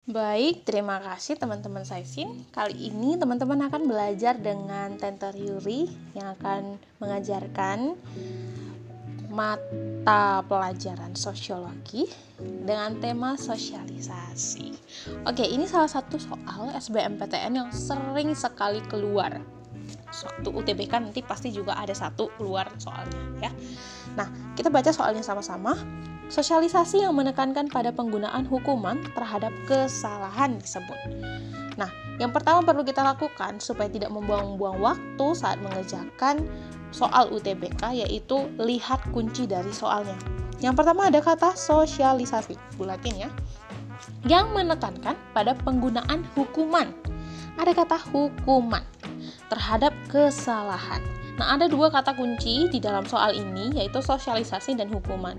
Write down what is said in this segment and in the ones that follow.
Baik, terima kasih teman-teman Saisin. Kali ini teman-teman akan belajar dengan Tante Yuri yang akan mengajarkan mata pelajaran sosiologi dengan tema sosialisasi. Oke, ini salah satu soal SBMPTN yang sering sekali keluar. Waktu UTBK nanti pasti juga ada satu keluar soalnya ya. Nah, kita baca soalnya sama-sama. Sosialisasi yang menekankan pada penggunaan hukuman terhadap kesalahan disebut. Nah, yang pertama perlu kita lakukan supaya tidak membuang-buang waktu saat mengerjakan soal UTBK, yaitu lihat kunci dari soalnya. Yang pertama ada kata sosialisasi, bulatin ya, yang menekankan pada penggunaan hukuman. Ada kata hukuman terhadap kesalahan. Nah, ada dua kata kunci di dalam soal ini, yaitu sosialisasi dan hukuman.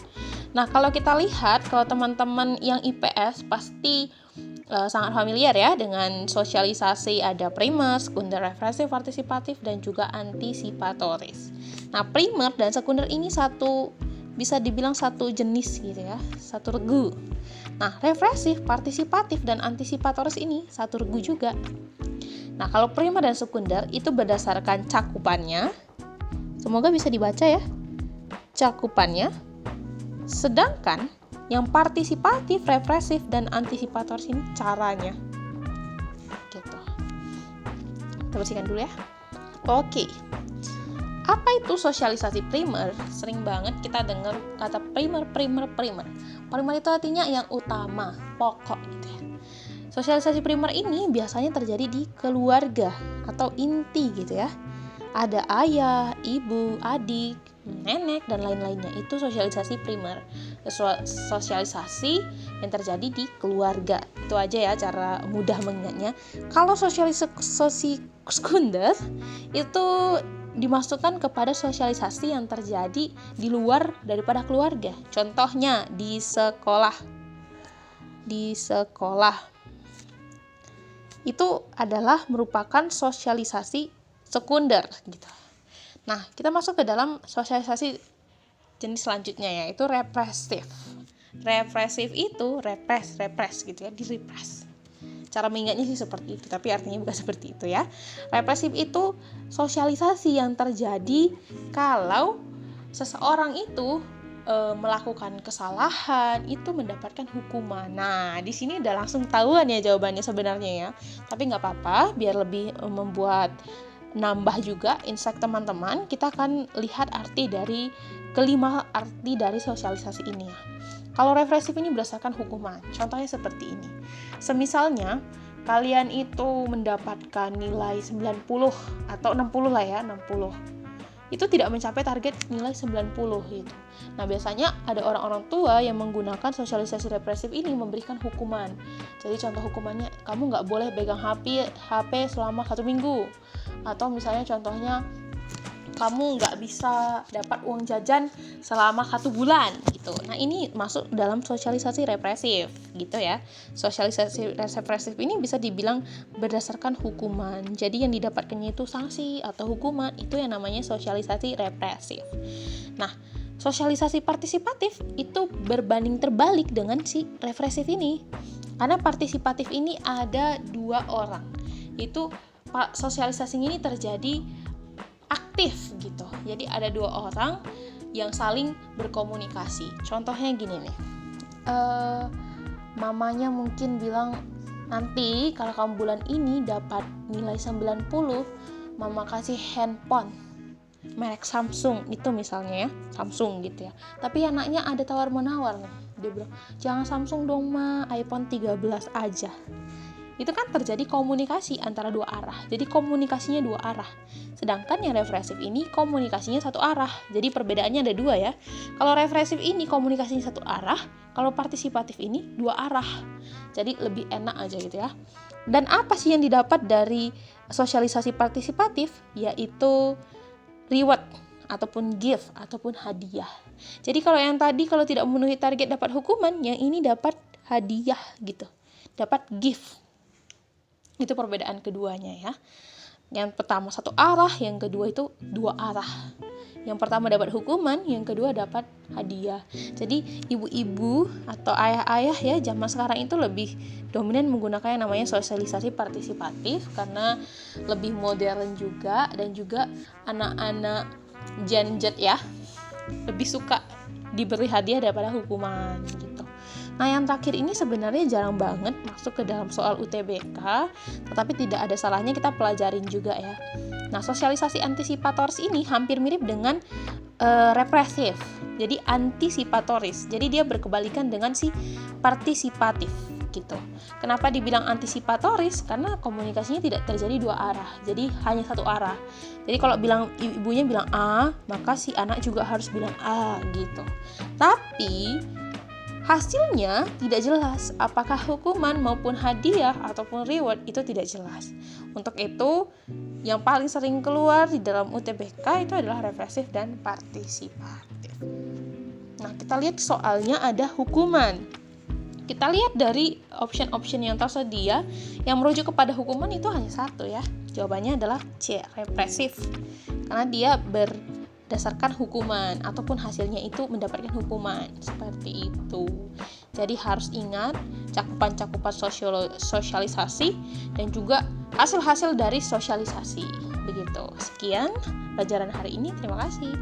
Nah, kalau kita lihat, kalau teman-teman yang IPS pasti sangat familiar ya dengan sosialisasi. Ada primer, sekunder, refleksif, partisipatif, dan juga antisipatoris. Nah, primer dan sekunder ini bisa dibilang satu jenis gitu ya, satu regu. Nah, refleksif, partisipatif, dan antisipatoris ini satu regu juga. Nah, kalau primer dan sekunder itu berdasarkan cakupannya. Semoga bisa dibaca ya, cakupannya. Sedangkan yang partisipatif, refleksif, dan antisipator ini caranya. Gitu. Kita bersihkan dulu ya. Oke. Apa itu sosialisasi primer? Sering banget kita dengar kata primer. Primer itu artinya yang utama, pokok gitu ya. Sosialisasi primer ini biasanya terjadi di keluarga atau inti gitu ya. Ada ayah, ibu, adik, nenek, dan lain-lainnya. Itu sosialisasi primer. Sosialisasi yang terjadi di keluarga. Itu aja ya cara mudah mengingatnya. Kalau sosialisasi sekunder itu dimasukkan kepada sosialisasi yang terjadi di luar daripada keluarga. Contohnya di sekolah. Itu adalah merupakan sosialisasi sekunder gitu. Nah, kita masuk ke dalam sosialisasi jenis selanjutnya, yaitu represif. Represif itu repres gitu ya, direpress. Cara mengingatnya sih seperti itu, tapi artinya bukan seperti itu ya. Represif itu sosialisasi yang terjadi kalau seseorang itu melakukan kesalahan itu mendapatkan hukuman. Nah, di sini udah langsung tahuan ya jawabannya sebenarnya ya. Tapi nggak apa-apa, biar lebih membuat nambah juga insight teman-teman, kita akan lihat kelima arti dari sosialisasi ini ya. Kalau represif ini berdasarkan hukuman. Contohnya seperti ini. Semisalnya kalian itu mendapatkan nilai 90 atau 60 lah ya, 60. Itu tidak mencapai target nilai 90 gitu. Nah, biasanya ada orang-orang tua yang menggunakan sosialisasi represif ini memberikan hukuman. Jadi contoh hukumannya, kamu nggak boleh pegang HP selama 1 minggu. Atau misalnya contohnya, kamu nggak bisa dapat uang jajan selama 1 bulan gitu. Nah, ini masuk dalam sosialisasi represif gitu ya. Sosialisasi represif ini bisa dibilang berdasarkan hukuman. Jadi yang didapatkannya itu sanksi atau hukuman, itu yang namanya sosialisasi represif. Nah, sosialisasi partisipatif itu berbanding terbalik dengan si represif ini. Karena partisipatif ini ada 2 orang. Itu sosialisasinya ini terjadi aktif gitu. Jadi ada 2 orang yang saling berkomunikasi. Contohnya gini nih. Mamanya mungkin bilang, nanti kalau kamu bulan ini dapat nilai 90, mama kasih handphone merek Samsung itu misalnya ya, Samsung gitu ya. Tapi anaknya ada tawar-menawar nih. Dia bilang, jangan Samsung dong ma, iPhone 13 aja. Itu kan terjadi komunikasi antara 2 arah. Jadi komunikasinya 2 arah. Sedangkan yang represif ini komunikasinya 1 arah. Jadi perbedaannya ada 2 ya. Kalau represif ini komunikasinya 1 arah, kalau partisipatif ini 2 arah. Jadi lebih enak aja gitu ya. Dan apa sih yang didapat dari sosialisasi partisipatif? Yaitu reward ataupun gift ataupun hadiah. Jadi kalau yang tadi kalau tidak memenuhi target dapat hukuman, yang ini dapat hadiah gitu. Dapat gift. Itu perbedaan keduanya ya. Yang pertama 1 arah, yang kedua itu 2 arah. Yang pertama dapat hukuman, yang kedua dapat hadiah. Jadi ibu-ibu atau ayah-ayah ya zaman sekarang itu lebih dominan menggunakan yang namanya sosialisasi partisipatif karena lebih modern juga, dan juga anak-anak Gen Z ya lebih suka diberi hadiah daripada hukuman gitu. Nah, yang terakhir ini sebenarnya jarang banget masuk ke dalam soal UTBK, tetapi tidak ada salahnya kita pelajarin juga ya. Nah, sosialisasi antisipatoris ini hampir mirip dengan represif, jadi antisipatoris. Jadi dia berkebalikan dengan si partisipatif gitu. Kenapa dibilang antisipatoris? Karena komunikasinya tidak terjadi dua arah, jadi hanya satu arah. Jadi kalau ibunya bilang A, maka si anak juga harus bilang A gitu. Tapi hasilnya tidak jelas, apakah hukuman maupun hadiah ataupun reward itu tidak jelas. Untuk itu, yang paling sering keluar di dalam UTBK itu adalah represif dan partisipatif. Nah, kita lihat soalnya ada hukuman. Kita lihat dari option-option yang tersedia, yang merujuk kepada hukuman itu hanya satu ya. Jawabannya adalah C, represif. Karena dia berdasarkan hukuman ataupun hasilnya itu mendapatkan hukuman seperti itu. Jadi harus ingat cakupan-cakupan sosialisasi dan juga hasil-hasil dari sosialisasi. Begitu. Sekian pelajaran hari ini. Terima kasih.